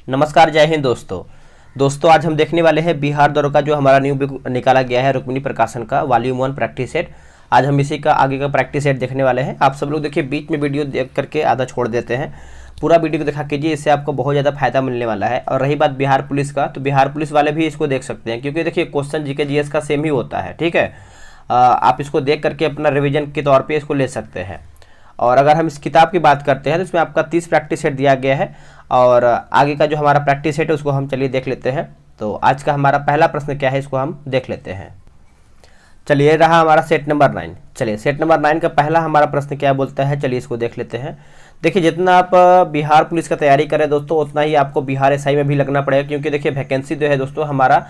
नमस्कार, जय हिंद दोस्तों आज हम देखने वाले हैं बिहार दौरे का जो हमारा न्यू बुक निकाला गया है रुक्मिणी प्रकाशन का वॉल्यूम 1 प्रैक्टिस सेट। आज हम इसी का आगे का प्रैक्टिस सेट देखने वाले हैं। आप सब लोग देखिए बीच में वीडियो देख करके आधा छोड़ देते हैं, पूरा वीडियो को देखा कीजिए, इससे आपको बहुत ज़्यादा फायदा मिलने वाला है। और रही बात बिहार पुलिस का, तो बिहार पुलिस वाले भी इसको देख सकते हैं, क्योंकि देखिए क्वेश्चन जीके जीएस का सेम ही होता है। ठीक है, आप इसको देख करके अपना रिविजन के तौर पर इसको ले सकते हैं। और अगर हम इस किताब की बात करते हैं तो इसमें आपका 30 प्रैक्टिस सेट दिया गया है, और आगे का जो हमारा प्रैक्टिस सेट है उसको हम चलिए देख लेते हैं। तो आज का हमारा पहला प्रश्न क्या है, इसको हम देख लेते हैं। चलिए, रहा हमारा सेट नंबर 9। चलिए, सेट नंबर 9 का पहला हमारा प्रश्न क्या बोलता है, चलिए इसको देख लेते हैं। देखिए, जितना आप बिहार पुलिस का तैयारी करें दोस्तों, उतना ही आपको बिहार एसआई में भी लगना पड़ेगा, क्योंकि देखिए वैकेंसी जो है दोस्तों हमारा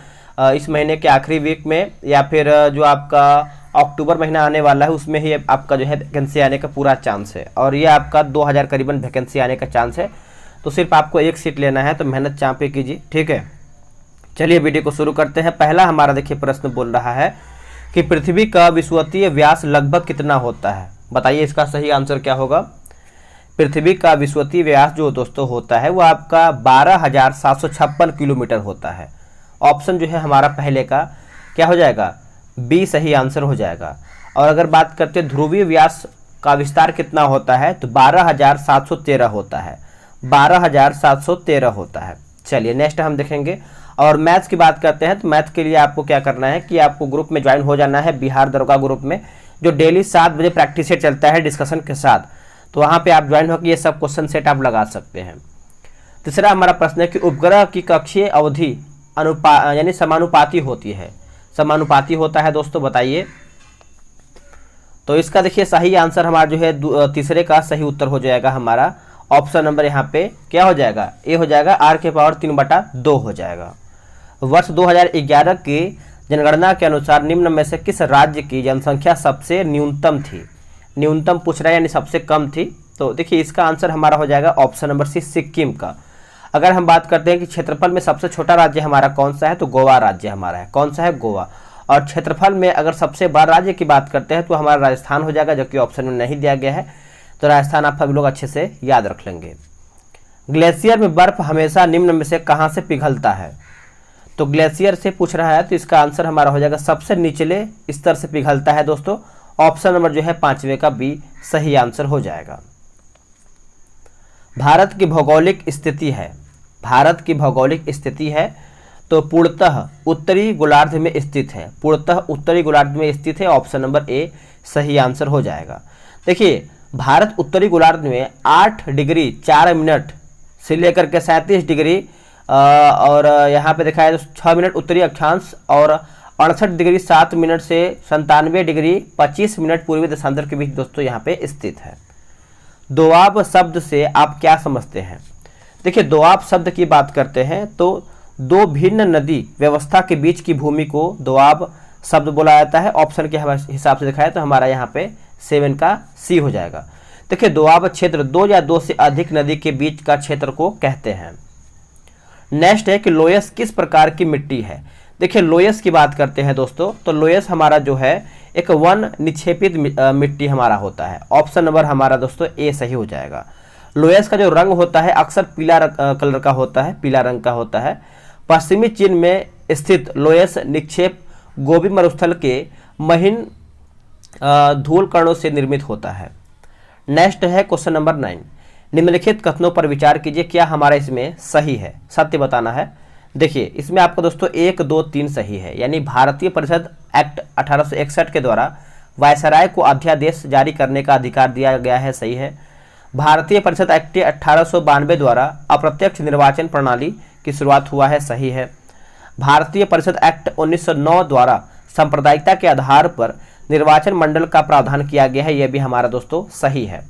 इस महीने के आखिरी वीक में या फिर जो आपका अक्टूबर महीना आने वाला है उसमें ही आपका जो है वैकेंसी आने का पूरा चांस है। और ये आपका 2000 करीबन वैकेंसी आने का चांस है। तो सिर्फ आपको एक सीट लेना है, तो मेहनत चाँपे कीजिए। ठीक है, चलिए वीडियो को शुरू करते हैं। पहला हमारा देखिए प्रश्न बोल रहा है कि पृथ्वी का विषुवतीय व्यास लगभग कितना होता है। बताइए इसका सही आंसर क्या होगा। पृथ्वी का विषुवतीय व्यास जो दोस्तों होता है वो आपका 12,756 किलोमीटर होता है। ऑप्शन जो है हमारा पहले का क्या हो जाएगा, बी सही आंसर हो जाएगा। और अगर बात करते हैं ध्रुवीय व्यास का विस्तार कितना होता है, तो 12,713 होता है। 12,713 होता है। चलिए नेक्स्ट हम देखेंगे। और मैथ्स की बात करते हैं, तो मैथ के लिए आपको क्या करना है कि आपको ग्रुप में ज्वाइन हो जाना है, बिहार दरोगा ग्रुप में, जो डेली 7 बजे प्रैक्टिस सेट चलता है डिस्कशन के साथ। तो वहाँ पे आप ज्वाइन होकर ये सब क्वेश्चन सेट आप लगा सकते हैं। तीसरा हमारा प्रश्न है कि उपग्रह की कक्षीय अवधि यानी समानुपाती होती है। समानुपाती होता है दोस्तों, बताइए। तो इसका देखिए सही आंसर हमारा जो है तीसरे का सही उत्तर हो जाएगा हमारा ऑप्शन नंबर यहाँ पे क्या हो जाएगा, ए हो जाएगा, r⁴ हो जाएगा। वर्ष 2011 की जनगणना के अनुसार निम्न में से किस राज्य की जनसंख्या सबसे न्यूनतम थी। न्यूनतम पूछ रहा है यानी सबसे कम थी। तो देखिए इसका आंसर हमारा हो जाएगा ऑप्शन नंबर सी, सिक्किम का। अगर हम बात करते हैं कि क्षेत्रफल में सबसे छोटा राज्य हमारा कौन सा है, तो गोवा राज्य हमारा है। कौन सा है, गोवा। और क्षेत्रफल में अगर सबसे बड़ा राज्य की बात करते हैं तो हमारा राजस्थान हो जाएगा, जो कि ऑप्शन में नहीं दिया गया है। तो राजस्थान आप सभी लोग अच्छे से याद रख लेंगे। ग्लेशियर में बर्फ हमेशा निम्न में से कहाँ से पिघलता है। तो ग्लेशियर से पूछ रहा है, तो इसका आंसर हमारा हो जाएगा सबसे निचले स्तर से पिघलता है दोस्तों। ऑप्शन नंबर जो है 5वें का बी सही आंसर हो जाएगा। भारत की भौगोलिक स्थिति है, भारत की भौगोलिक स्थिति है तो पूर्णतः उत्तरी गोलार्ध में स्थित है। पूर्णतः उत्तरी गोलार्ध में स्थित है। ऑप्शन नंबर ए सही आंसर हो जाएगा। देखिए भारत उत्तरी गोलार्ध में 8 डिग्री 4 मिनट से लेकर के 37 डिग्री और यहाँ पे देखा है तो 6 मिनट उत्तरी अक्षांश और 68 डिग्री 7 मिनट से 97 डिग्री 25 मिनट पूर्वी देशांतर के बीच दोस्तों यहाँ पे स्थित है। दोआब शब्द से आप क्या समझते हैं। देखिए दोआब शब्द की बात करते हैं तो दो भिन्न नदी व्यवस्था के बीच की भूमि को दोआब शब्द बोला जाता है। ऑप्शन के हिसाब से दिखाया तो हमारा यहाँ पे 7 का सी हो जाएगा। देखिए दोआब क्षेत्र 2 या 2 से अधिक नदी के बीच का क्षेत्र को कहते हैं। नेक्स्ट है कि लोयस किस प्रकार की मिट्टी है। देखिए लोयस की बात करते हैं दोस्तों, तो लोयस हमारा जो है एक वन निक्षेपित मिट्टी हमारा होता है। ऑप्शन नंबर हमारा दोस्तों ए सही हो जाएगा। लोयस का जो रंग होता है अक्सर पीला कलर का होता है, पीला रंग का होता है। पश्चिमी चीन में स्थित लोयस निक्षेप गोबी मरुस्थल के महीन धूल कणों से निर्मित होता है। नेक्स्ट है क्वेश्चन नंबर 9। निम्नलिखित कथनों पर विचार कीजिए, क्या हमारा इसमें सही है, सत्य बताना है। देखिए इसमें आपको दोस्तों 1, 2, 3 सही है, यानी भारतीय परिषद एक्ट 1861 के द्वारा वायसराय को अध्यादेश जारी करने का अधिकार दिया गया है, सही है। भारतीय परिषद एक्ट 1892 द्वारा अप्रत्यक्ष निर्वाचन प्रणाली की शुरुआत हुआ है, सही है। भारतीय परिषद एक्ट 1909 द्वारा सांप्रदायिकता के आधार पर निर्वाचन मंडल का प्रावधान किया गया है, यह भी हमारा दोस्तों सही है।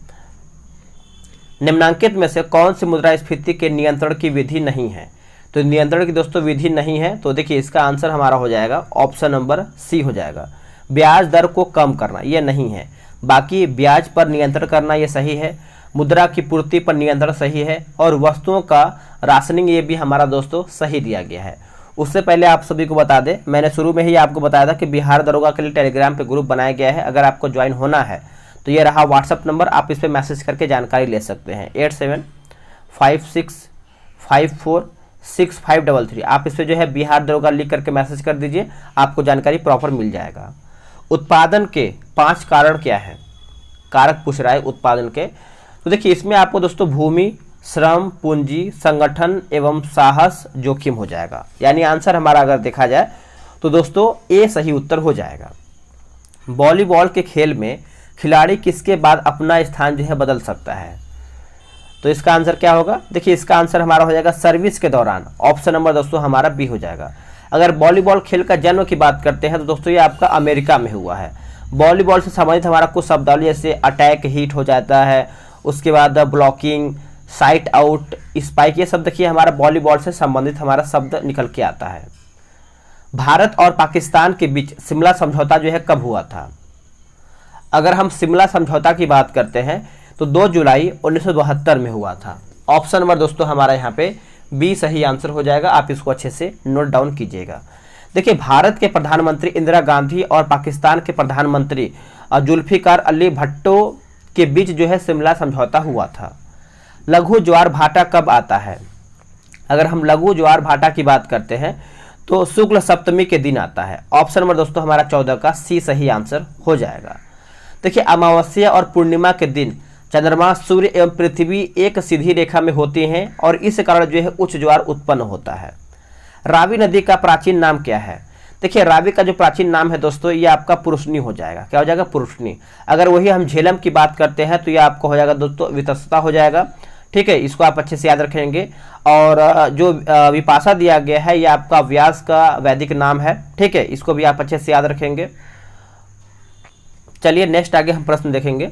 निम्नांकित में से कौन सी मुद्रास्फीति के नियंत्रण की विधि नहीं है। तो नियंत्रण की दोस्तों विधि नहीं है, तो देखिए इसका आंसर हमारा हो जाएगा ऑप्शन नंबर सी हो जाएगा। ब्याज दर को कम करना ये नहीं है, बाकी ब्याज पर नियंत्रण करना ये सही है। मुद्रा की पूर्ति पर नियंत्रण सही है, और वस्तुओं का राशनिंग ये भी हमारा दोस्तों सही दिया गया है। उससे पहले आप सभी को बता दें, मैंने शुरू में ही आपको बताया था कि बिहार दरोगा के लिए टेलीग्राम पे ग्रुप बनाया गया है। अगर आपको ज्वाइन होना है तो ये रहा व्हाट्सअप नंबर, आप इस पर मैसेज करके जानकारी ले सकते हैं। 875654 6533। आप इस पे जो है बिहार दरोगा लिख करके मैसेज कर दीजिए, आपको जानकारी प्रॉपर मिल जाएगा। उत्पादन के 5 कारण क्या है, कारक पूछ रहा है उत्पादन के। तो देखिए इसमें आपको दोस्तों भूमि, श्रम, पूंजी, संगठन एवं साहस, जोखिम हो जाएगा। यानी आंसर हमारा अगर देखा जाए तो दोस्तों ए सही उत्तर हो जाएगा। वॉलीबॉल के खेल में खिलाड़ी किसके बाद अपना स्थान जो है बदल सकता है, तो इसका आंसर क्या होगा? देखिए इसका आंसर हमारा हो जाएगा सर्विस के दौरान। ऑप्शन नंबर दोस्तों हमारा बी हो जाएगा। अगर वॉलीबॉल खेल का जन्म की बात करते हैं तो दोस्तों ये आपका अमेरिका में हुआ है। वॉलीबॉल से संबंधित हमारा कुछ शब्दावली जैसे अटैक, हिट हो जाता है, उसके बाद ब्लॉकिंग, साइट आउट, स्पाइक, ये सब देखिए हमारा वॉलीबॉल से संबंधित हमारा शब्द निकल के आता है। भारत और पाकिस्तान के बीच शिमला समझौता जो है कब हुआ था? अगर हम शिमला समझौता की बात करते हैं तो 2 जुलाई 1972 में हुआ था। ऑप्शन नंबर दोस्तों हमारा यहाँ पे बी सही आंसर हो जाएगा। आप इसको अच्छे से नोट डाउन कीजिएगा। देखिए भारत के प्रधानमंत्री इंदिरा गांधी और पाकिस्तान के प्रधानमंत्री जुल्फिकार अली भट्टो के बीच जो है शिमला समझौता हुआ था। लघु ज्वार भाटा कब आता है? अगर हम लघु ज्वार भाटा की बात करते हैं तो शुक्ल सप्तमी के दिन आता है। ऑप्शन नंबर दोस्तों हमारा 14 का सी सही आंसर हो जाएगा। देखिए अमावस्या और पूर्णिमा के दिन चंद्रमा, सूर्य एवं पृथ्वी एक सीधी रेखा में होती हैं और इस कारण जो है उच्च ज्वार उत्पन्न होता है। रावी नदी का प्राचीन नाम क्या है? देखिए रावी का जो प्राचीन नाम है दोस्तों ये आपका पुरुषनी हो जाएगा। क्या हो जाएगा? पुरुषनी। अगर वही हम झेलम की बात करते हैं तो ये आपको हो जाएगा दोस्तों वितस्ता हो जाएगा। ठीक है, इसको आप अच्छे से याद रखेंगे। और जो विपाशा दिया गया है ये आपका व्यास का वैदिक नाम है। ठीक है, इसको भी आप अच्छे से याद रखेंगे। चलिए नेक्स्ट आगे हम प्रश्न देखेंगे।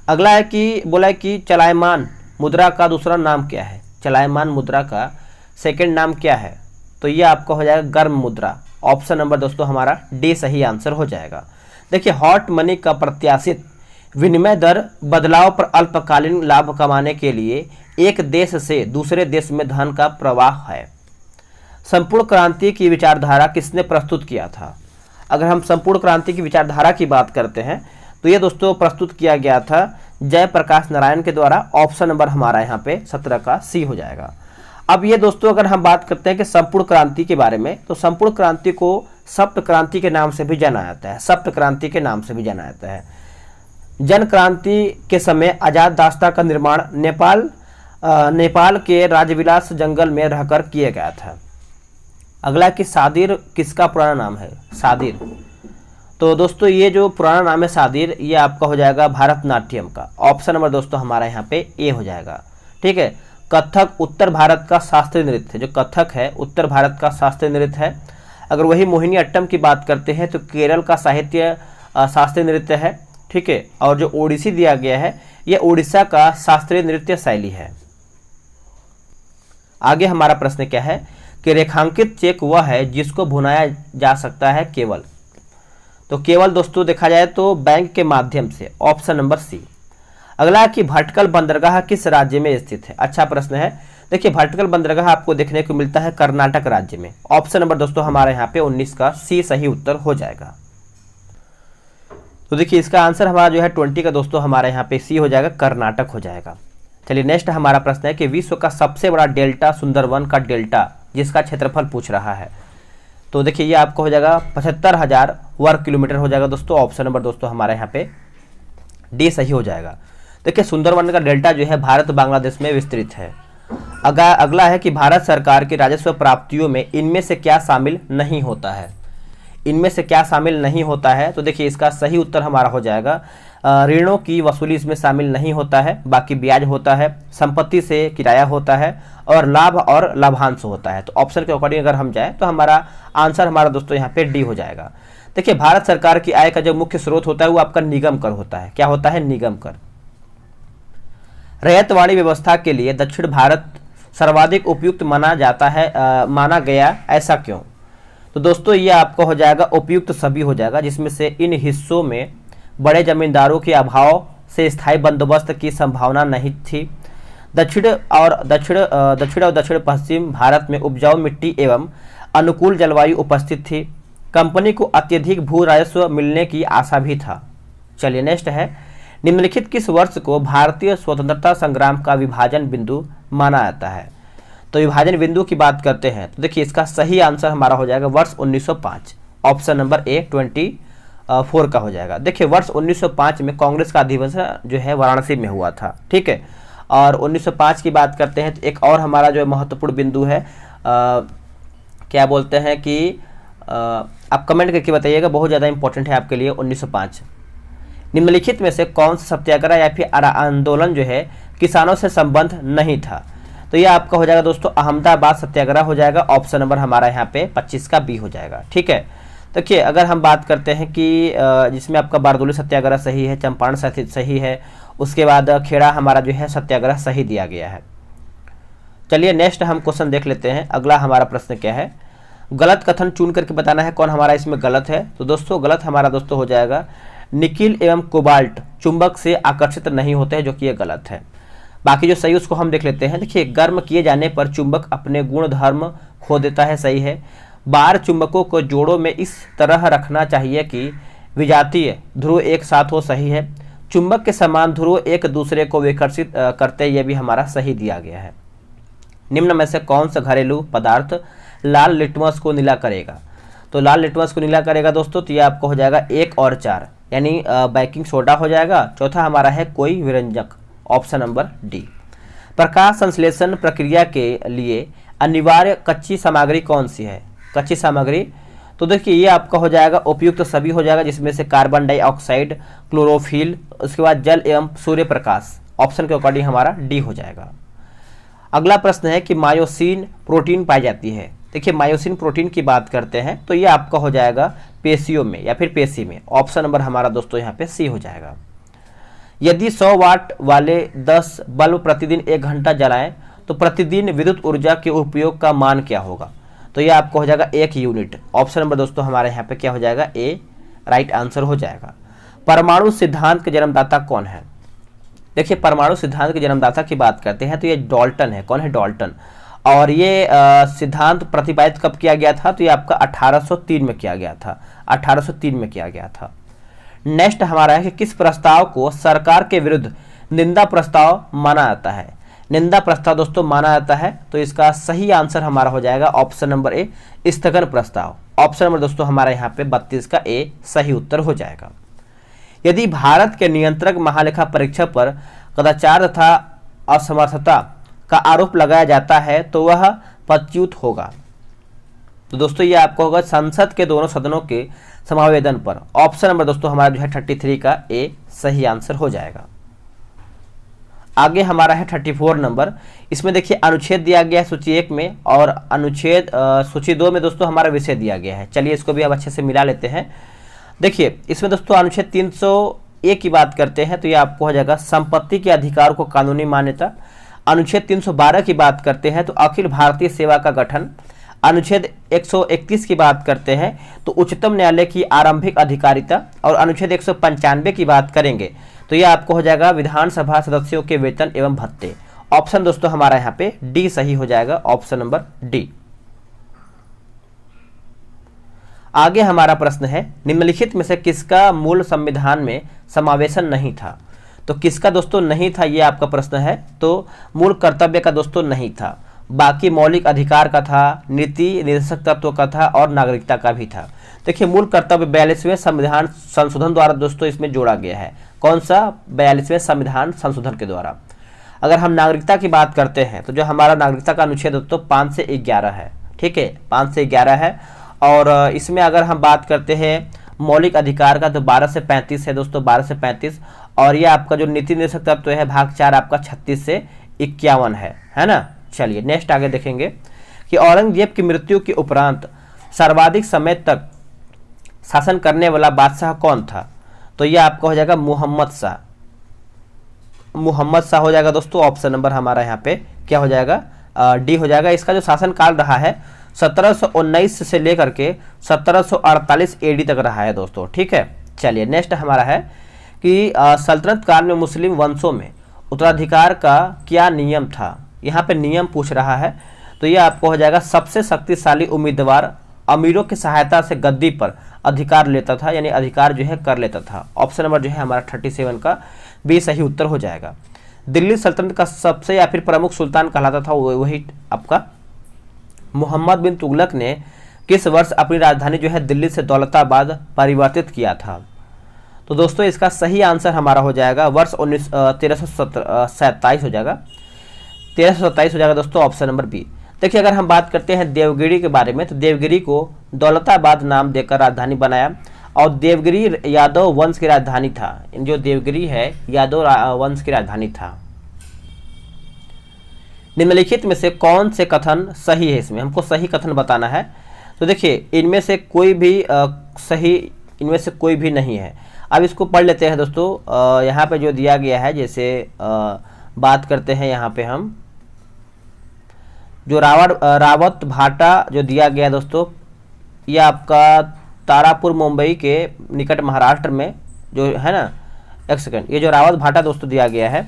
अगला है कि बोला है कि चलायमान मुद्रा का दूसरा नाम क्या है? चलायमान मुद्रा का सेकंड नाम क्या है? तो ये आपका हो जाएगा गर्म मुद्रा। ऑप्शन नंबर दोस्तों हमारा डी सही आंसर हो जाएगा। देखिए हॉट मनी का प्रत्याशित विनिमय दर बदलाव पर अल्पकालीन लाभ कमाने के लिए एक देश से दूसरे देश में धन का प्रवाह है। संपूर्ण क्रांति की विचारधारा किसने प्रस्तुत किया था? अगर हम संपूर्ण क्रांति की विचारधारा की बात करते हैं तो ये दोस्तों प्रस्तुत किया गया था जयप्रकाश नारायण के द्वारा। ऑप्शन नंबर हमारा यहाँ पे 17 का सी हो जाएगा। अब ये दोस्तों अगर हम बात करते हैं कि संपूर्ण क्रांति के बारे में तो संपूर्ण क्रांति को सप्त क्रांति के नाम से भी जाना जाता है। सप्त क्रांति के नाम से भी जाना जाता है। जन क्रांति के समय आजाद दास्ता का निर्माण नेपाल के राजविलास जंगल में रहकर किया गया था। अगला कि सादिर किसका पुराना नाम है? सादिर, तो दोस्तों ये जो पुराना नाम है सादिर ये आपका हो जाएगा भारतनाट्यम का। ऑप्शन नंबर दोस्तों हमारा यहाँ पे ए हो जाएगा। ठीक है, कथक उत्तर भारत का शास्त्रीय नृत्य, जो कथक है उत्तर भारत का शास्त्रीय नृत्य है। अगर वही मोहिनी अट्टम की बात करते हैं तो केरल का साहित्य शास्त्रीय नृत्य है। ठीक है, और जो ओडिसी दिया गया है यह उड़ीसा का शास्त्रीय नृत्य शैली है। आगे हमारा प्रश्न क्या है कि रेखांकित चेक वह है जिसको भुनाया जा सकता है केवल, तो केवल दोस्तों देखा जाए तो बैंक के माध्यम से। Option number C. अगला कि भटकल बंदरगाह किस राज्य में स्थित है? अच्छा प्रश्न है। देखिए भटकल बंदरगाह आपको देखने को मिलता है कर्नाटक राज्य में। ऑप्शन नंबर दोस्तों हमारे यहाँ पे 19 का सी सही उत्तर हो जाएगा। तो देखिए इसका आंसर हमारा जो है 20 का दोस्तों हमारे यहाँ पे सी हो जाएगा, कर्नाटक हो जाएगा। चलिए नेक्स्ट हमारा प्रश्न है कि विश्व का सबसे बड़ा डेल्टा सुंदरवन का डेल्टा जिसका क्षेत्रफल पूछ रहा है। तो देखिए ये आपको हो जाएगा 75,000 वर्ग किलोमीटर हो जाएगा दोस्तों। ऑप्शन नंबर दोस्तों हमारे यहाँ पे डी सही हो जाएगा। देखिए सुंदरवन का डेल्टा जो है भारत बांग्लादेश में विस्तृत है। अगला है कि भारत सरकार की राजस्व प्राप्तियों में इनमें से क्या शामिल नहीं होता है? इनमें से क्या शामिल नहीं होता है? तो देखिए इसका सही उत्तर हमारा हो जाएगा ऋणों की वसूली इसमें शामिल नहीं होता है। बाकी ब्याज होता है, संपत्ति से किराया होता है और लाभ और लाभांश होता है। तो ऑप्शन के अकॉर्डिंग अगर हम जाए तो हमारा आंसर हमारा दोस्तों यहाँ पे डी हो जाएगा। देखिए भारत सरकार की आय का जो मुख्य स्रोत होता है वो आपका निगम कर होता है। क्या होता है? निगम कर। रैयतवाड़ी व्यवस्था के लिए दक्षिण भारत सर्वाधिक उपयुक्त माना जाता है, माना गया, ऐसा क्यों? तो दोस्तों ये आपको हो जाएगा उपयुक्त सभी हो जाएगा, जिसमें से इन हिस्सों में बड़े जमींदारों के अभाव से स्थायी बंदोबस्त की संभावना नहीं थी। दक्षिण और दक्षिण पश्चिम भारत में उपजाऊ मिट्टी एवं अनुकूल जलवायु उपस्थित थी। कंपनी को अत्यधिक भू राजस्व मिलने की आशा भी था। चलिए नेक्स्ट है, निम्नलिखित किस वर्ष को भारतीय स्वतंत्रता संग्राम का विभाजन बिंदु माना जाता है? तो विभाजन बिंदु की बात करते हैं तो देखिए इसका सही आंसर हमारा हो जाएगा वर्ष 1905, ऑप्शन नंबर ए 24 का हो जाएगा। देखिए वर्ष 1905 में कांग्रेस का अधिवेशन जो है वाराणसी में हुआ था, ठीक है। और 1905 की बात करते हैं तो एक और हमारा जो महत्वपूर्ण बिंदु है, क्या बोलते हैं कि आप कमेंट करके बताइएगा, बहुत ज़्यादा इंपॉर्टेंट है आपके लिए। 1905 निम्नलिखित में से कौन सा सत्याग्रह या फिर आंदोलन जो है किसानों से संबंध नहीं था? तो ये आपका हो जाएगा दोस्तों अहमदाबाद सत्याग्रह हो जाएगा, ऑप्शन नंबर हमारा यहाँ पे 25 का बी हो जाएगा, ठीक है। देखिए अगर हम बात करते हैं कि जिसमें आपका बारदोली सत्याग्रह सही है, चंपारण सही है, उसके बाद खेड़ा हमारा जो है सत्याग्रह सही दिया गया है। चलिए नेक्स्ट हम क्वेश्चन देख लेते हैं। अगला हमारा प्रश्न क्या है, गलत कथन चुन करके बताना है कौन हमारा इसमें गलत है। तो दोस्तों गलत हमारा दोस्तों हो जाएगा निकिल एवं कोबाल्ट चुंबक से आकर्षित नहीं होते हैं, जो कि ये गलत है। बाकी जो सही उसको हम देख लेते हैं। देखिए गर्म किए जाने पर चुंबक अपने गुण धर्म खो देता है, सही है। बार चुंबकों को जोड़ों में इस तरह रखना चाहिए कि विजातीय ध्रुव एक साथ हो, सही है। चुंबक के समान ध्रुव एक दूसरे को विकर्षित करते, यह भी हमारा सही दिया गया है। निम्न में से कौन सा घरेलू पदार्थ लाल लिटमस को नीला करेगा? तो लाल लिटमस को नीला करेगा दोस्तों, तो ये आपको हो जाएगा 1 और 4 यानी बेकिंग सोडा हो जाएगा। चौथा हमारा है कोई विरंजक, ऑप्शन नंबर डी। प्रकाश संश्लेषण प्रक्रिया के लिए अनिवार्य कच्ची सामग्री कौन सी है? कच्ची सामग्री तो देखिए ये आपका हो जाएगा उपयुक्त सभी हो जाएगा, जिसमें से कार्बन डाइऑक्साइड, क्लोरोफिल, उसके बाद जल एवं सूर्य प्रकाश, ऑप्शन के अकॉर्डिंग हमारा डी हो जाएगा। अगला प्रश्न है कि मायोसिन प्रोटीन पाई जाती है। देखिए मायोसिन प्रोटीन की बात करते हैं तो ये आपका हो जाएगा पेशियों में या फिर पेशी में, ऑप्शन नंबर हमारा दोस्तों यहाँ पे सी हो जाएगा। यदि 100 वाट वाले 10 बल्ब प्रतिदिन 1 घंटा जलाएं तो प्रतिदिन विद्युत ऊर्जा के उपयोग का मान क्या होगा? तो ये आपको हो जाएगा 1 यूनिट, ऑप्शन नंबर दोस्तों हमारे यहाँ पे क्या हो जाएगा ए राइट आंसर हो जाएगा। परमाणु सिद्धांत के जन्मदाता कौन है? देखिए परमाणु सिद्धांत के जन्मदाता की बात करते हैं तो ये डाल्टन है। कौन है? डाल्टन। और ये सिद्धांत प्रतिपादित कब किया गया था? तो ये आपका 1803 में किया गया था, 1803 में किया गया था। नेक्स्ट हमारा है कि किस प्रस्ताव को सरकार के विरुद्ध निंदा प्रस्ताव माना जाता है? निंदा प्रस्ताव दोस्तों माना जाता है, तो इसका सही आंसर हमारा हो जाएगा ऑप्शन नंबर ए स्थगन प्रस्ताव, ऑप्शन नंबर दोस्तों हमारा यहाँ पे 32 का ए सही उत्तर हो जाएगा। यदि भारत के नियंत्रक महालेखा परीक्षक पर कदाचार तथा असमर्थता का आरोप लगाया जाता है तो वह पदच्युत होगा। तो दोस्तों ये आपको होगा संसद के दोनों सदनों के समावेदन पर, ऑप्शन नंबर दोस्तों हमारा जो है 33 का ए सही आंसर हो जाएगा। आगे हमारा है 34 नंबर। इसमें देखिए अनुच्छेद दिया गया है सूची 1 में और अनुच्छेद सूची 2 में दोस्तों हमारा विषय दिया गया है। चलिए इसको भी अब अच्छे से मिला लेते हैं। देखिए इसमें दोस्तों अनुच्छेद 301 की बात करते हैं तो ये आपको हो जाएगा संपत्ति के अधिकार को कानूनी मान्यता। अनुच्छेद 312 की बात करते हैं तो अखिल भारतीय सेवा का गठन। अनुच्छेद 131 की बात करते हैं तो उच्चतम न्यायालय की आरंभिक अधिकारिता। और अनुच्छेद 195 की बात करेंगे तो यह आपको हो जाएगा विधानसभा सदस्यों के वेतन एवं भत्ते, ऑप्शन दोस्तों हमारा यहाँ पे डी सही हो जाएगा, ऑप्शन नंबर डी। आगे हमारा प्रश्न है निम्नलिखित में से किसका मूल संविधान में समावेशन नहीं था? तो किसका दोस्तों नहीं था ये आपका प्रश्न है। तो मूल कर्तव्य का दोस्तों नहीं था, बाकी मौलिक अधिकार का था, नीति निर्देशक तत्व का था और नागरिकता का भी था। देखिए मूल कर्तव्य 42वें संविधान संशोधन द्वारा दोस्तों इसमें जोड़ा गया है। कौन सा? 42वें संविधान संशोधन के द्वारा। अगर हम नागरिकता की बात करते हैं तो जो हमारा नागरिकता का अनुच्छेद दोस्तों 5 से 11 है, ठीक है 5 से 11 है। और इसमें अगर हम बात करते हैं मौलिक अधिकार का तो 12 से 35 है दोस्तों, 12 से 35। और ये आपका जो नीति निर्देशक तत्व है भाग 4 आपका 36 से 51 है ना। चलिए नेक्स्ट आगे देखेंगे कि औरंगजेब की मृत्यु के उपरांत सर्वाधिक समय तक शासन करने वाला बादशाह कौन था? तो ये आपका हो जाएगा मोहम्मद शाह, मोहम्मद शाह हो जाएगा दोस्तों, ऑप्शन नंबर हमारा यहाँ पे क्या हो जाएगा डी हो जाएगा। इसका जो शासन काल रहा है 1719 से लेकर के 1748 एडी तक रहा है दोस्तों, ठीक है। चलिए नेक्स्ट हमारा है कि सल्तनत काल में मुस्लिम वंशों में उत्तराधिकार का क्या नियम था? यहाँ पे नियम पूछ रहा है तो ये आपको हो जाएगा सबसे शक्तिशाली उम्मीदवार अमीरों की सहायता से गद्दी पर अधिकार लेता था, यानी अधिकार जो है कर लेता था। ऑप्शन नंबर जो है हमारा 37 का बी सही उत्तर हो जाएगा। दिल्ली सल्तनत का सबसे या फिर प्रमुख सुल्तान कहलाता था वही आपका मोहम्मद बिन तुगलक ने किस वर्ष अपनी राजधानी जो है दिल्ली से दौलताबाद परिवर्तित किया था? तो दोस्तों इसका सही आंसर हमारा हो जाएगा वर्ष 1327 हो जाएगा, 1327 हो जाएगा दोस्तों, ऑप्शन नंबर बी। देखिए अगर हम बात करते हैं देवगिरी के बारे में, तो देवगिरी को दौलताबाद नाम देकर राजधानी बनाया, और देवगिरी यादव वंश की राजधानी था। जो देवगिरी है यादव वंश की राजधानी था। निम्नलिखित में से कौन से कथन सही है? इसमें हमको सही कथन बताना है। तो देखिए इनमें से कोई भी सही इनमें से कोई भी नहीं है। अब इसको पढ़ लेते हैं दोस्तों। यहाँ पे जो दिया गया है, जैसे बात करते हैं यहाँ पे हम जो रावत भाटा जो दिया गया है दोस्तों, ये आपका तारापुर मुंबई के निकट महाराष्ट्र में जो है ना, एक सेकंड, ये जो रावत भाटा दोस्तों दिया गया है,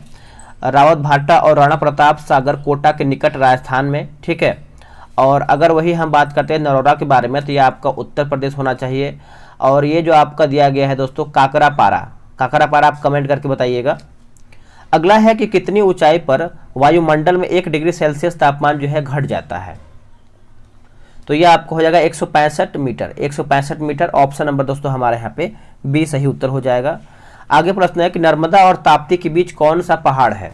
रावत भाटा और राणा प्रताप सागर कोटा के निकट राजस्थान में, ठीक है। और अगर वही हम बात करते हैं नरोरा के बारे में, तो ये आपका उत्तर प्रदेश होना चाहिए। और ये जो आपका दिया गया है दोस्तों काकरापारा, काकरापारा आप कमेंट करके बताइएगा। अगला है कि कितनी ऊंचाई पर वायुमंडल में 1 डिग्री सेल्सियस तापमान जो है घट जाता है? तो ये आपको हो जाएगा 165 मीटर, 165 मीटर, ऑप्शन नंबर दोस्तों हमारे यहाँ पे बी सही उत्तर हो जाएगा। आगे प्रश्न है कि नर्मदा और ताप्ती के बीच कौन सा पहाड़ है?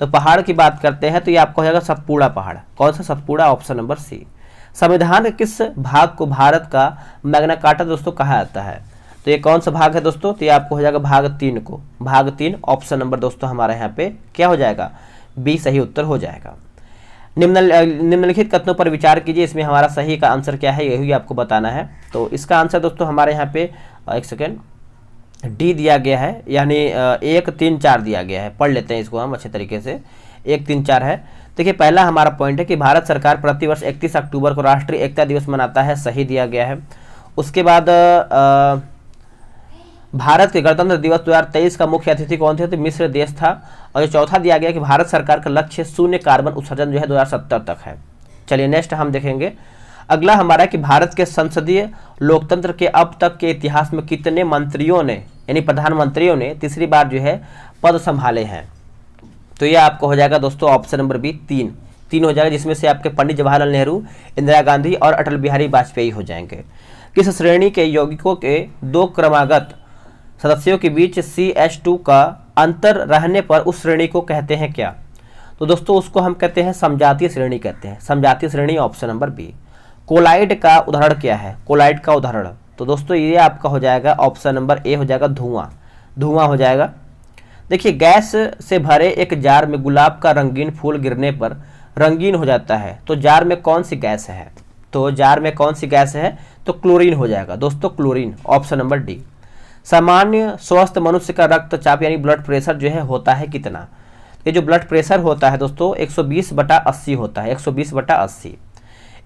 तो पहाड़ की बात करते हैं तो ये आपको हो जाएगा सतपुड़ा पहाड़। कौन सा? Satpura, option number C. संविधान के किस भाग को भारत का मैग्ना कार्टा दोस्तों कहा जाता है? तो ये कौन सा भाग है दोस्तों? तो ये आपको हो जाएगा भाग 3 को, भाग 3, ऑप्शन नंबर दोस्तों हमारे यहाँ पे क्या हो जाएगा? बी सही उत्तर हो जाएगा। निम्नलिखित कथनों पर विचार कीजिए, इसमें हमारा सही का आंसर क्या है यही आपको बताना है। तो इसका आंसर दोस्तों हमारे यहाँ पे एक सेकेंड डी दिया गया है, यानी 1, 3, 4 दिया गया है। पढ़ लेते हैं इसको हम अच्छे तरीके से। 1, 3, 4 है। देखिए पहला हमारा पॉइंट है कि भारत सरकार प्रतिवर्ष 31 अक्टूबर को राष्ट्रीय एकता दिवस मनाता है, सही दिया गया है। उसके बाद भारत के गणतंत्र दिवस 2023 का मुख्य अतिथि कौन थे? तो मिस्र देश था। और जो चौथा दिया गया कि भारत सरकार का लक्ष्य शून्य कार्बन उत्सर्जन जो है 2070 तक है। चलिए नेक्स्ट हम देखेंगे। अगला हमारा कि भारत के संसदीय लोकतंत्र के अब तक के इतिहास में कितने मंत्रियों ने, यानी प्रधानमंत्रियों ने तीसरी बार जो है पद संभाले हैं? तो ये आपको हो जाएगा दोस्तों ऑप्शन नंबर बी 3 हो जाएगा, जिसमें से आपके पंडित जवाहरलाल नेहरू, इंदिरा गांधी और अटल बिहारी वाजपेयी हो जाएंगे। किस श्रेणी के यौगिकों के 2 क्रमागत सदस्यों के बीच CH2 का अंतर रहने पर उस श्रेणी को कहते हैं क्या? तो दोस्तों उसको हम कहते हैं समजातीय श्रेणी कहते हैं, समजातीय श्रेणी, ऑप्शन नंबर बी। कोलाइड का उदाहरण क्या है? कोलाइड का उदाहरण तो दोस्तों ये आपका हो जाएगा ऑप्शन नंबर ए हो जाएगा धुआं हो जाएगा। देखिए गैस से भरे एक जार में गुलाब का रंगीन फूल गिरने पर रंगीन हो जाता है, तो जार में कौन सी गैस है? तो जार में कौन सी गैस है? तो क्लोरीन हो जाएगा दोस्तों, क्लोरीन, ऑप्शन नंबर डी। सामान्य स्वस्थ मनुष्य का रक्तचाप यानी ब्लड प्रेशर जो है होता है कितना? ये जो ब्लड प्रेशर होता है दोस्तों 120/80 होता है, 120/80।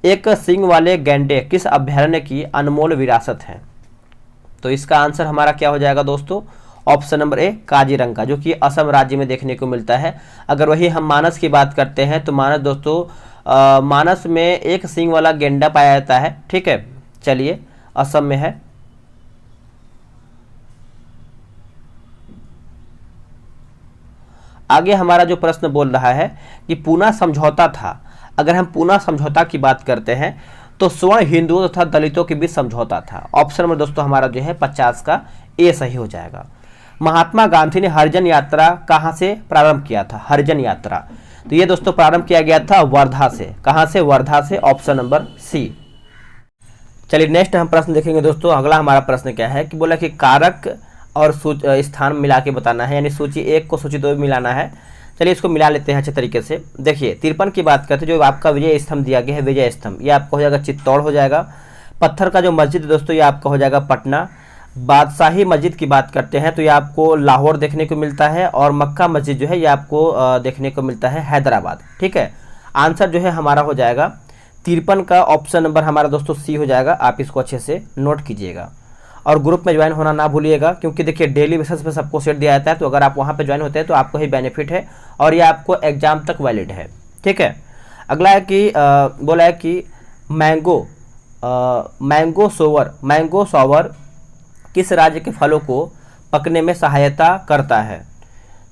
एक सींग वाले गैंडे किस अभयारण्य की अनमोल विरासत है? तो इसका आंसर हमारा क्या हो जाएगा दोस्तों? ऑप्शन नंबर ए काजीरंगा, जो कि असम राज्य में देखने को मिलता है। अगर वही हम मानस की बात करते हैं तो मानस दोस्तों मानस में एक सींग वाला गेंडा पाया जाता है, ठीक है। चलिए असम में है। आगे हमारा जो प्रश्न बोल रहा है कि पूना समझौता था। अगर हम पूना समझौता की बात करते हैं तो स्वर्ण हिंदुओं तथा दलितों के बीच समझौता था। ऑप्शन नंबर दोस्तों हमारा जो है 50 का ए सही हो जाएगा। महात्मा गांधी ने हरिजन यात्रा कहां से प्रारंभ किया था? हरिजन यात्रा तो ये दोस्तों प्रारंभ किया गया था वर्धा से। कहां से? वर्धा से, ऑप्शन नंबर सी। चलिए नेक्स्ट हम प्रश्न देखेंगे दोस्तों। अगला हमारा प्रश्न क्या है कि बोला कि कारक और स्थान मिला के बताना है, यानी सूची 1 को सूची 2 में मिलाना है। चलिए इसको मिला लेते हैं अच्छे तरीके से। देखिए 53 की बात करते हैं, जो आपका विजय स्तंभ दिया गया है, विजय स्तंभ ये आपका हो जाएगा चित्तौड़ हो जाएगा। पत्थर का जो मस्जिद दोस्तों ये आपका हो जाएगा पटना। बादशाही मस्जिद की बात करते हैं तो ये आपको लाहौर देखने को मिलता है, और मक्का मस्जिद जो है ये आपको देखने को मिलता है हैदराबाद, ठीक है। आंसर जो है हमारा हो जाएगा 53 का ऑप्शन नंबर हमारा दोस्तों सी हो जाएगा। आप इसको अच्छे से नोट कीजिएगा और ग्रुप में ज्वाइन होना ना भूलिएगा, क्योंकि देखिए डेली बेसिस पे सबको सेट दिया जाता है, तो अगर आप वहाँ पे ज्वाइन होते हैं तो आपको ही बेनिफिट है और ये आपको एग्जाम तक वैलिड है, ठीक है। अगला है कि बोला है कि मैंगो सोवर किस राज्य के फलों को पकने में सहायता करता है?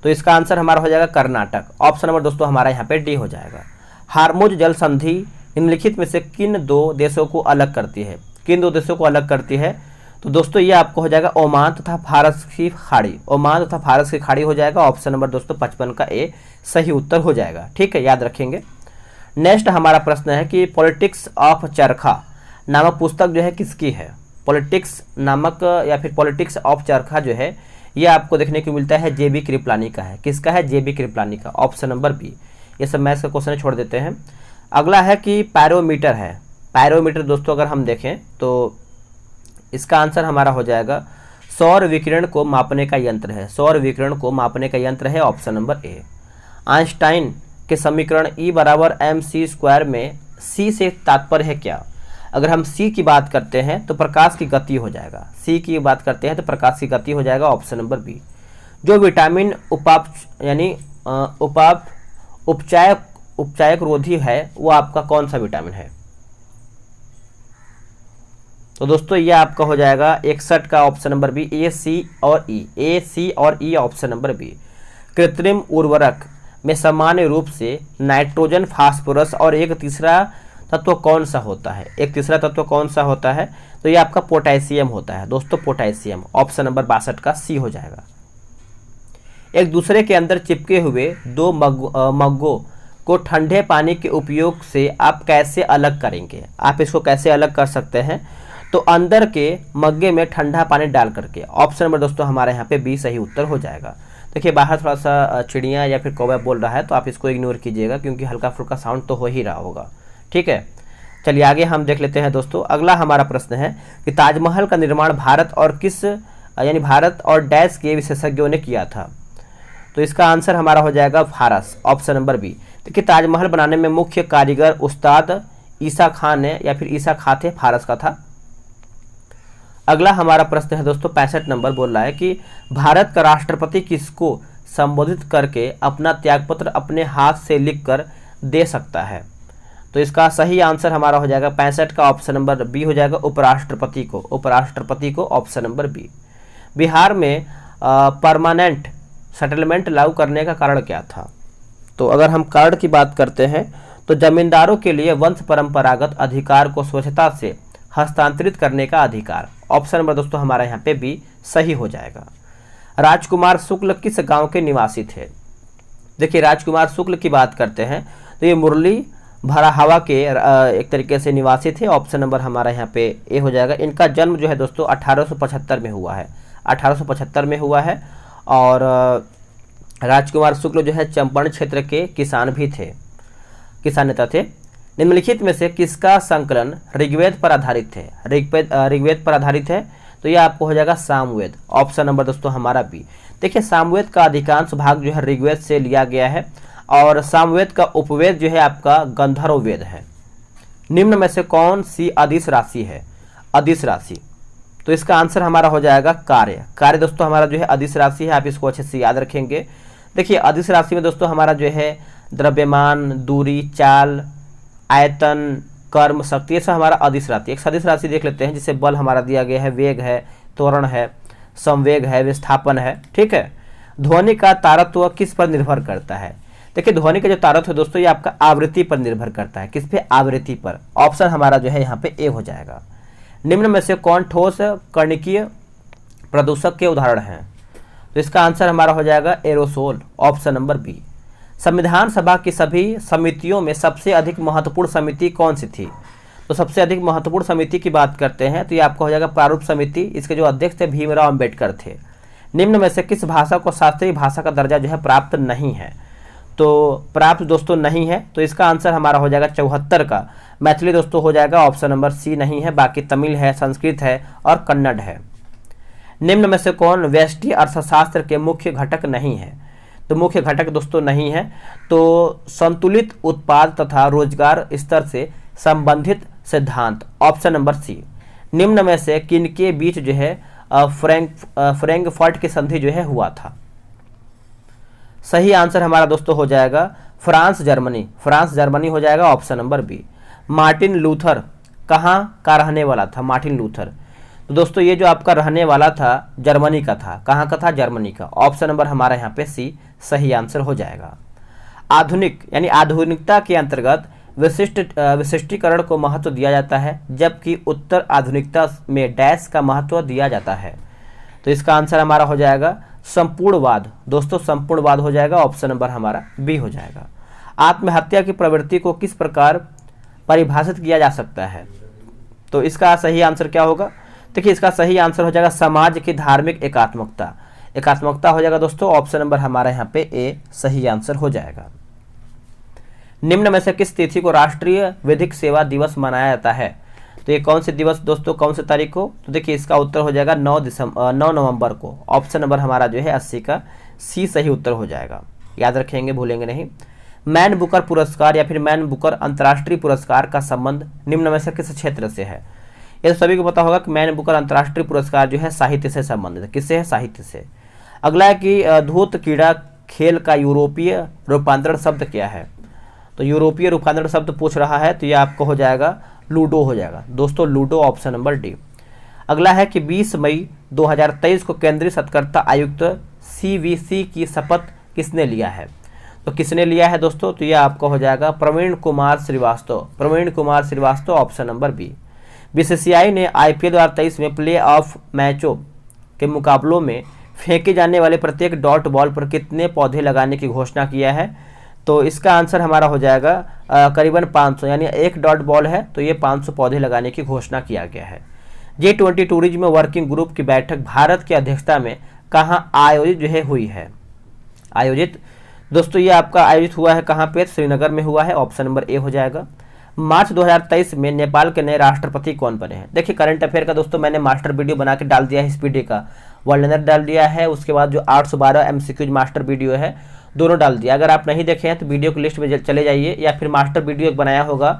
तो इसका आंसर हमारा हो जाएगा कर्नाटक। ऑप्शन नंबर दोस्तों हमारा यहाँ पे डी हो जाएगा। हार्मुज जल संधि निम्नलिखित में से किन दो देशों को अलग करती है? किन दो देशों को अलग करती है? तो दोस्तों ये आपको हो जाएगा ओमान तथा फारस की खाड़ी। ओमान तथा फारस की खाड़ी हो जाएगा। ऑप्शन नंबर दोस्तों 55 का ए सही उत्तर हो जाएगा। ठीक है, याद रखेंगे। नेक्स्ट हमारा प्रश्न है कि पॉलिटिक्स ऑफ चरखा नामक पुस्तक जो है किसकी है? पॉलिटिक्स नामक या फिर पॉलिटिक्स ऑफ चरखा जो है ये आपको देखने को मिलता है जे बी कृपलानी का है। किसका है? जे बी कृपलानी का। Option number B. ये सब मैथ्स का क्वेश्चन छोड़ देते हैं। अगला है कि पायरोमीटर है। पायरोमीटर दोस्तों अगर हम देखें तो इसका आंसर हमारा हो जाएगा सौर विकिरण को मापने का यंत्र है। सौर विकिरण को मापने का यंत्र है। Option number A. आइंस्टाइन के समीकरण E बराबर mc² में c से तात्पर्य है क्या? अगर हम c की बात करते हैं तो प्रकाश की गति हो जाएगा। c की बात करते हैं तो प्रकाश की गति हो जाएगा। Option number B. जो विटामिन उपचायक रोधी है वो आपका कौन सा विटामिन है? तो दोस्तों ये आपका हो जाएगा 61 का। ऑप्शन नंबर बी ए सी और ई। Option number B. कृत्रिम उर्वरक में सामान्य रूप से नाइट्रोजन, फास्फोरस और एक तीसरा तत्व कौन सा होता है? एक तीसरा तत्व कौन सा होता है? तो ये आपका पोटेशियम होता है दोस्तों, पोटेशियम। ऑप्शन नंबर 62 का सी हो जाएगा। एक दूसरे के अंदर चिपके हुए दो मग्गों को ठंडे पानी के उपयोग से आप कैसे अलग करेंगे? आप इसको कैसे अलग कर सकते हैं? तो अंदर के मग्गे में ठंडा पानी डाल करके। ऑप्शन नंबर दोस्तों हमारे यहाँ पे बी सही उत्तर हो जाएगा। देखिए बाहर थोड़ा सा चिड़िया या फिर कौवा बोल रहा है तो आप इसको इग्नोर कीजिएगा क्योंकि हल्का फुल्का साउंड तो हो ही रहा होगा। ठीक है, चलिए आगे हम देख लेते हैं दोस्तों। अगला हमारा प्रश्न है कि ताजमहल का निर्माण भारत और डैश के विशेषज्ञों ने किया था? तो इसका आंसर हमारा हो जाएगा फारस। Option number B. देखिए ताजमहल बनाने में मुख्य कारीगर उस्ताद ईसा खान ने या फिर ईसा खां थे, फारस का था। अगला हमारा प्रश्न है दोस्तों 65 नंबर बोल रहा है कि भारत का राष्ट्रपति किसको संबोधित करके अपना त्यागपत्र अपने हाथ से लिखकर दे सकता है? तो इसका सही आंसर हमारा हो जाएगा 65 का। ऑप्शन नंबर बी हो जाएगा उपराष्ट्रपति को। उपराष्ट्रपति को ऑप्शन नंबर बी। बिहार में परमानेंट सेटलमेंट लागू करने का कारण क्या था? तो अगर हम कारण की बात करते हैं तो जमींदारों के लिए वंश परंपरागत अधिकार को स्वच्छता से हस्तांतरित करने का अधिकार। ऑप्शन नंबर दोस्तों हमारा यहाँ पे भी सही हो जाएगा। राजकुमार शुक्ल किस गांव के निवासी थे? देखिए राजकुमार शुक्ल की बात करते हैं तो ये मुरली भराहवा के एक तरीके से निवासी थे। ऑप्शन नंबर हमारा यहाँ पे ए हो जाएगा। इनका जन्म जो है दोस्तों 1875 में हुआ है। 1875 में हुआ है। और राजकुमार शुक्ल जो है चंपारण क्षेत्र के किसान भी थे, किसान नेता थे। निम्नलिखित में से किसका संकलन ऋग्वेद पर आधारित है? ऋग्वेद पर आधारित है तो ये आपको हो जाएगा सामवेद। ऑप्शन नंबर दोस्तों हमारा बी। देखिए सामवेद का अधिकांश भाग जो है ऋग्वेद से लिया गया है और सामवेद का उपवेद जो है आपका गंधर्व वेद है। निम्न में से कौन सी अदिश राशि है? अदिश राशि। तो इसका आंसर हमारा हो जाएगा कार्य। कार्य दोस्तों हमारा जो है अदिश राशि है। आप इसको अच्छे से याद रखेंगे। देखिए अदिश राशि में दोस्तों हमारा जो है द्रव्यमान, दूरी, चाल, आयतन, कर्म, शक्ति, ये सब हमारा अदिश राशि। एक सदिश राशि देख लेते हैं जिसे बल हमारा दिया गया है, वेग है, त्वरण है, संवेग है, विस्थापन है। ठीक है। ध्वनि का तारत्व किस पर निर्भर करता है? देखिए ध्वनि का जो तारत्व है दोस्तों ये आपका आवृत्ति पर निर्भर करता है। किस पे? आवृत्ति पर। ऑप्शन हमारा जो है यहाँ पे ए हो जाएगा। निम्न में से कौन ठोस कणिकीय प्रदूषक के उदाहरण हैं? तो इसका आंसर हमारा हो जाएगा एरोसोल। Option number B. संविधान सभा की सभी समितियों में सबसे अधिक महत्वपूर्ण समिति कौन सी थी? तो सबसे अधिक महत्वपूर्ण समिति की बात करते हैं तो ये आपका हो जाएगा प्रारूप समिति। इसके जो अध्यक्ष थे भीमराव अंबेडकर थे। निम्न में से किस भाषा को शास्त्रीय भाषा का दर्जा जो है प्राप्त नहीं है? तो प्राप्त दोस्तों नहीं है तो इसका आंसर हमारा हो जाएगा 74 का। मैथिली दोस्तों हो जाएगा। ऑप्शन नंबर सी नहीं है। बाकी तमिल है, संस्कृत है और कन्नड़ है। निम्न में से कौन व्यष्टि अर्थशास्त्र के मुख्य घटक नहीं है? तो मुख्य घटक दोस्तों नहीं है तो संतुलित उत्पाद तथा रोजगार स्तर से संबंधित सिद्धांत। Option number C. निम्न में से किनके बीच जो है फ्रैंकफर्ट की संधि जो है हुआ था? सही आंसर हमारा दोस्तों हो जाएगा फ्रांस जर्मनी। फ्रांस जर्मनी हो जाएगा। Option number B. Martin Luther कहाँ का रहने वाला था? मार्टिन लूथर तो दोस्तों ये जो आपका रहने वाला था जर्मनी का था। कहाँ का था? जर्मनी का। ऑप्शन नंबर हमारा यहाँ पे सी सही आंसर हो जाएगा। आधुनिक यानी आधुनिकता के अंतर्गत विशिष्टीकरण को महत्व दिया जाता है, जबकि उत्तर आधुनिकता में डैश का महत्व दिया जाता है। तो इसका आंसर हमारा हो जाएगा संपूर्णवाद। दोस्तों संपूर्णवाद हो जाएगा, ऑप्शन नंबर हमारा बी हो जाएगा। आत्महत्या की प्रवृत्ति को किस प्रकार परिभाषित किया जा सकता है? तो इसका सही आंसर क्या होगा? देखिए इसका सही आंसर हो जाएगा समाज की धार्मिक एकात्मकता। एकात्मकता हो जाएगा दोस्तों, ऑप्शन नंबर हमारा यहाँ पे ए सही आंसर हो जाएगा। निम्न में से किस तिथि को राष्ट्रीय विधिक सेवा दिवस मनाया जाता है? तो ये कौन से दिवस दोस्तों, कौन से तारीख को? तो देखिए इसका उत्तर हो जाएगा 9 नवंबर को। ऑप्शन नंबर हमारा जो है 80 का सी सही उत्तर हो जाएगा। याद रखेंगे, भूलेंगे नहीं। मैन बुकर पुरस्कार या फिर मैन बुकर अंतर्राष्ट्रीय पुरस्कार का संबंध निम्न में से किस क्षेत्र से है? ये तो सभी को पता होगा कि मैन बुकर अंतर्राष्ट्रीय पुरस्कार जो है साहित्य से संबंधित है। किससे है? साहित्य से। अगला है कि धूत क्रीड़ा खेल का यूरोपीय रूपांतरण शब्द क्या है? तो यूरोपीय रूपांतरण शब्द पूछ रहा है, तो ये आपको हो जाएगा लूडो हो जाएगा दोस्तों, लूडो, ऑप्शन नंबर डी। अगला है कि 20 मई 2023 को केंद्रीय सतर्कता आयुक्त CVC की शपथ किसने लिया है? तो किसने लिया है दोस्तों? तो यह आपको हो जाएगा Praveen Kumar Srivastava. Praveen Kumar Srivastava, option number B. BCCI ने IPL 2023 में प्ले ऑफ मैचों के मुकाबलों में फेंके जाने वाले प्रत्येक डॉट बॉल पर कितने पौधे लगाने की घोषणा किया है? तो इसका आंसर हमारा हो जाएगा करीबन 500, यानी एक डॉट बॉल है तो ये 500 पौधे लगाने की घोषणा किया गया है। G20 टूरिज्म वर्किंग ग्रुप की बैठक भारत की अध्यक्षता में कहाँ आयोजित जो है हुई है? आयोजित दोस्तों ये आपका आयोजित हुआ है कहाँ पे? श्रीनगर में हुआ है, ऑप्शन नंबर ए हो जाएगा। मार्च 2023 में नेपाल के नए राष्ट्रपति कौन बने हैं? देखिए करंट अफेयर का दोस्तों मैंने मास्टर वीडियो बना के डाल दिया है, स्पीडी का वर्ल्ड डाल दिया है, उसके बाद जो 812 MCQ मास्टर वीडियो है दोनों डाल दिया। अगर आप नहीं देखे हैं तो वीडियो की लिस्ट में चले जाइए, या फिर मास्टर वीडियो एक बनाया होगा,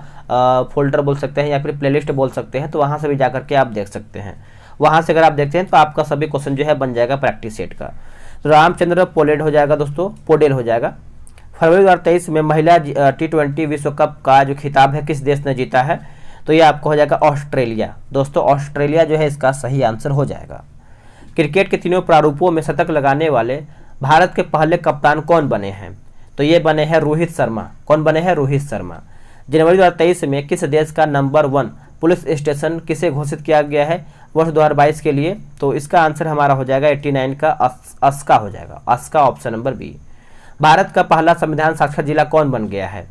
फोल्डर बोल सकते हैं या फिर प्लेलिस्ट बोल सकते हैं, तो वहाँ से भी जा करके आप देख सकते हैं। वहाँ से अगर आप देखते हैं तो आपका सभी क्वेश्चन जो है बन जाएगा प्रैक्टिस सेट का। तो रामचंद्र पोलेड हो जाएगा दोस्तों, पोडेल हो जाएगा। फरवरी 2023 में महिला T20 विश्व कप का जो खिताब है किस देश ने जीता है? तो ये आपको हो जाएगा ऑस्ट्रेलिया। दोस्तों ऑस्ट्रेलिया जो है इसका सही आंसर हो जाएगा। क्रिकेट के तीनों प्रारूपों में शतक लगाने वाले भारत के पहले कप्तान कौन बने हैं? तो ये बने हैं रोहित शर्मा। कौन बने हैं? रोहित शर्मा। जनवरी 2023 में किस देश का नंबर 1 पुलिस स्टेशन किसे घोषित किया गया है वर्ष 2022 के लिए? तो इसका आंसर हमारा हो जाएगा 89 का अस्का हो जाएगा, Aska, option number B. Bharat का पहला संविधान साक्षर जिला कौन बन गया है?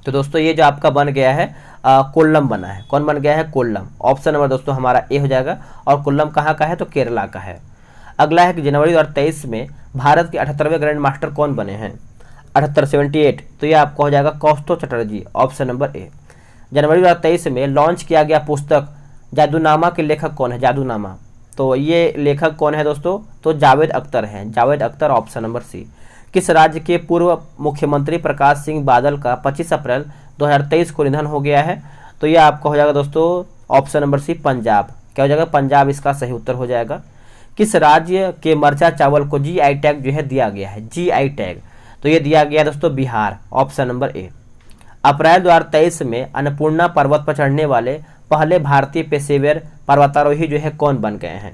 तो दोस्तों ये जो आपका बन गया है कोल्लम बना है। कौन बन गया है? कोल्लम, ऑप्शन नंबर दोस्तों हमारा ए हो जाएगा। और कोल्लम कहाँ का है? तो केरला का है। अगला है कि जनवरी 2023 में भारत के 78वें ग्रैंड मास्टर कौन बने हैं? 78 तो ये आपको हो जाएगा कौस्तुभ चटर्जी, ऑप्शन नंबर ए। जनवरी 2023 में लॉन्च किया गया पुस्तक जादूनामा के लेखक कौन है? जादूनामा, तो ये लेखक कौन है दोस्तों? तो जावेद अख्तर हैं, Javed Akhtar, option number C. किस राज्य के पूर्व मुख्यमंत्री प्रकाश सिंह बादल का 25 अप्रैल 2023 को निधन हो गया है? तो ये आपका हो जाएगा दोस्तों ऑप्शन नंबर सी, पंजाब। क्या हो जाएगा? पंजाब इसका सही उत्तर हो जाएगा। किस राज्य के मरचा चावल को GI टैग जो है दिया गया है? GI टैग, तो ये दिया गया दोस्तों बिहार, ऑप्शन नंबर ए। अप्रैल 2023 में अन्नपूर्णा पर्वत पर चढ़ने वाले पहले भारतीय पेशेवर पर्वतारोही जो है कौन बन गए हैं?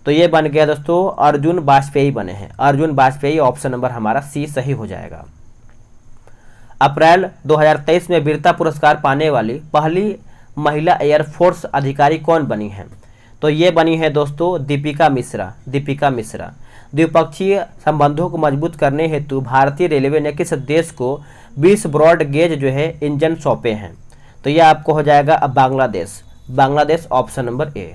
तो ये बन गया दोस्तों अर्जुन वाजपेयी बने हैं, अर्जुन वाजपेयी, ऑप्शन नंबर हमारा सी सही हो जाएगा। अप्रैल 2023 में वीरता पुरस्कार पाने वाली पहली महिला एयरफोर्स अधिकारी कौन बनी है? तो ये बनी है दोस्तों दीपिका मिश्रा, दीपिका मिश्रा। द्विपक्षीय संबंधों को मजबूत करने हेतु भारतीय रेलवे ने किस देश को 20 ब्रॉड गेज जो है इंजन सौंपे हैं? तो ये आपको हो जाएगा Bangladesh, Bangladesh, option number A.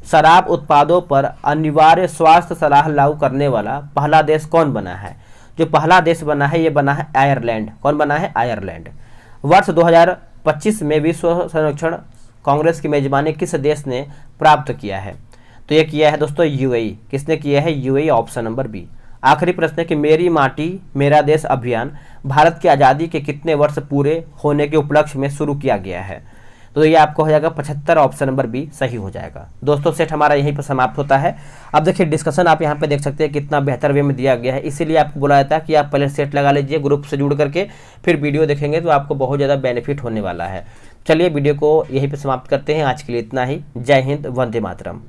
शराब उत्पादों पर अनिवार्य स्वास्थ्य सलाह लागू करने वाला पहला देश कौन बना है? जो पहला देश बना है ये बना है आयरलैंड। कौन बना है? आयरलैंड। वर्ष 2025 में विश्व संरक्षण कांग्रेस की मेजबानी किस देश ने प्राप्त किया है? तो ये किया है दोस्तों UAE। किसने किया है? UAE, option number B. आखिरी प्रश्न है कि मेरी माटी मेरा देश अभियान भारत की आज़ादी के कितने वर्ष पूरे होने के उपलक्ष्य में शुरू किया गया है? तो ये आपको हो जाएगा 75, ऑप्शन नंबर बी सही हो जाएगा। दोस्तों सेट हमारा यहीं पर समाप्त होता है। अब देखिए डिस्कशन आप यहाँ पे देख सकते हैं कितना बेहतर वे में दिया गया है, इसीलिए आपको बोला जाता है कि आप पहले सेट लगा लीजिए ग्रुप से जुड़ करके, फिर वीडियो देखेंगे तो आपको बहुत ज़्यादा बेनिफिट होने वाला है। चलिए वीडियो को यहीं पर समाप्त करते हैं, आज के लिए इतना ही। जय हिंद, वंदे मातरम।